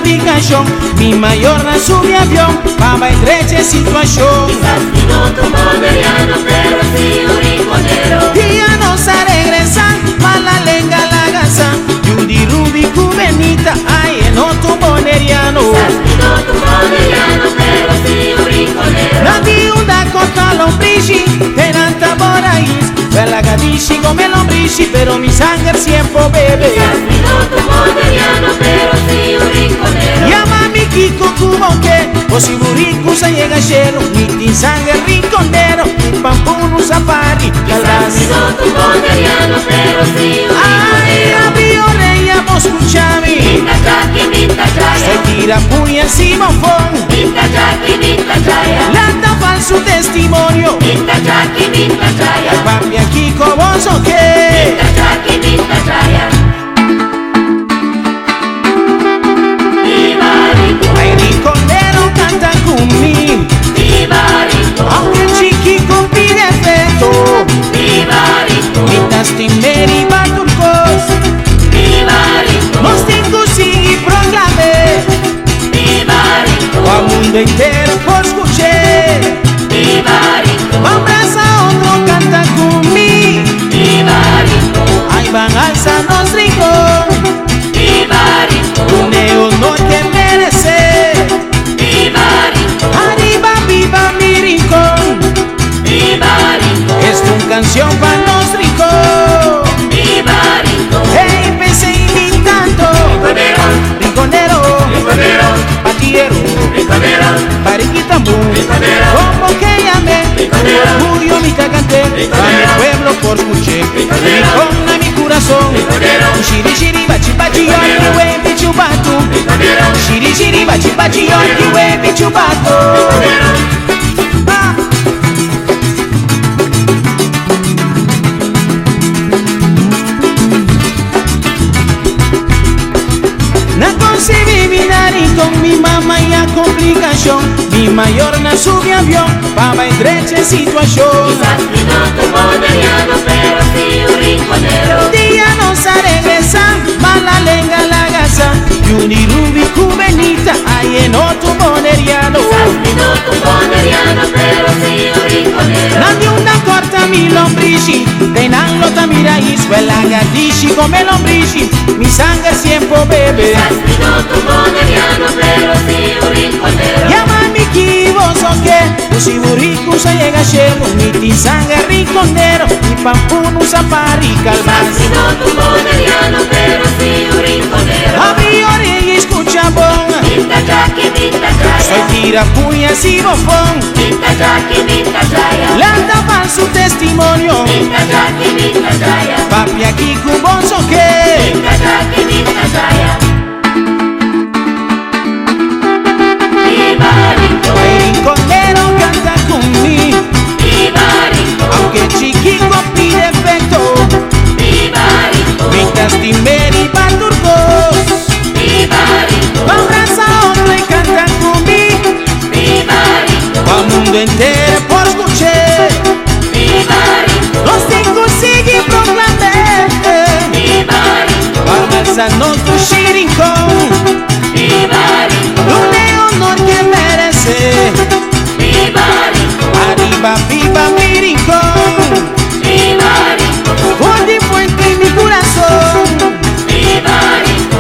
complicación. Mi mayor na sube avión, para estrecha situación. Quizás piloto moderiano, pero sí un rinconero. Y ya no se regresan, mala lenga la gasa. Judy Ruby Cubenita, ay en otro moderiano. Quizás piloto moderiano, pero sí un rinconero. Nadie una corta lombrici, tenanta boraís. Bella gadici come lombrici, pero mi sangre siempre bebe. Quizás piloto moderiano, pero sí un rinconero. Llama mi Kiko Cuboque, o si burico se llega lleno. Mi sangre rinconero, mi pampuno safari. Quizás piloto moderiano, pero sí un Ay, rinconero. abrio rey, amo escuchame. Minta Jackie, minta Se Jaya. tira puña encima fon. Minta Jackie, minta Jaya. Lanta falso testimonio. Minta Jackie, minta Jaya. Papi aquí como so que. Minta Jackie, minta Jaya. Viva Rico, Ay, rinconero canta conmigo. viva Rico, Aunque el chiquico pide efecto. viva Rico, Mitas timeri baturcos. viva Rico, Nos tengo y proclamé. viva Rico, Al mundo entero por escuchar. viva Rico, Un abrazo a otro canta conmigo. viva Rico, Ahí van alza nos rincón. viva Rico, Un honor que merece. viva Rico, Arriba viva mi rincón. viva Rico, Es una canción para nos rincón. viva Rico, Hey, pensé imitando. Rinconero, Rinconero, rinconero, patiero, rinconero, pariquitambu. Rinconero. Como que llamé, Rinconero. orgullo mi cagante. A mi Rinconero. pueblo por escuché. Rinconero. Rincón a mi corazón. Rinconero. Shiri shiri bachi bachi yo Rinconero. ki we bichu batu. rinconero, Shiri shiri bachi bachi yo ki we bichu batu. rinconero. Ah. No concebí mi nariz con mi mamá y a complicación. Mi mayor na sube avión, para estrecha situación. Quizás piloto moderiano, pero sí un rinconero. Día no se regresa, mala lenga la gasa. Judy Ruby Cubenita, hay en otro moderiano. Quizás piloto moderiano, pero sí un rinconero. Nadie una corta mi lombrici, tenanlo tamiraís, bella gadici come lombrici. Mi sangre siempre bebe. Quizás piloto moderiano, pero sí un rinconero. Llama mi kibo so que, si burico se llega lleno. Mi sangre rinconero, mi pampuno safari Quizás calmas. piloto moderiano, pero sí un rinconero. Abri orella y escucha bon. Minta Jackie, minta Soy Jaya. tira puña si bofón. Minta Jackie, minta Jaya. Landa falso testimonio. Minta Jackie, minta Jaya. Papi aquí cubón so que. Minta Jackie, minta Jaya. Viva Rico, El rinconero canta conmigo. viva Rico, Aunque chiquito pide efecto. viva Rico, Mitas timberi baturcos. viva Rico, Abraza a otro y canta conmigo. viva Rico, Al mundo entero por escuchar. viva Rico, Los cinco siguen proclamar. viva Rico, Vamos a nuestro rincón. viva Rico, Un honor que merece. viva Rico, Arriba viva mi rincón. viva Rico, Por ti fuente en mi corazón. viva Rico,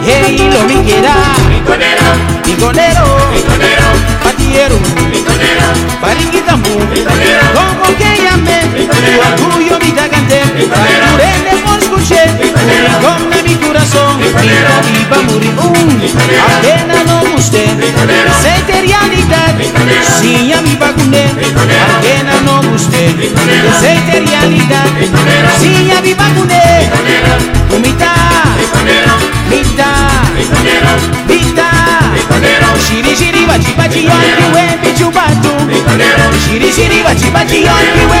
Hey, lo mi quiera. rinconero, Rinconero, rinconero, patiero, rinconero, pariquitambu. Rinconero. Como que llamé, Rinconero. tu orgullo mi cagante. Rinconero. Facturé por escuché. Rinconero. Con mi corazón. Rinconero. Viva morir Rinconero. Apenas no guste. Rinconero. Esa realidad. Rinconero. Si a mi vacuné. Rinconero. Apenas no guste. Rinconero. Esa realidad. Rinconero. Si a mi vacuné. rinconero, Mitad, rinconero, mitad, rinconero, mitad. rinconero, Shiri shiri bachi bachi yon ki we bichu batu. rinconero, Shiri shiri bachi bachi yon ki we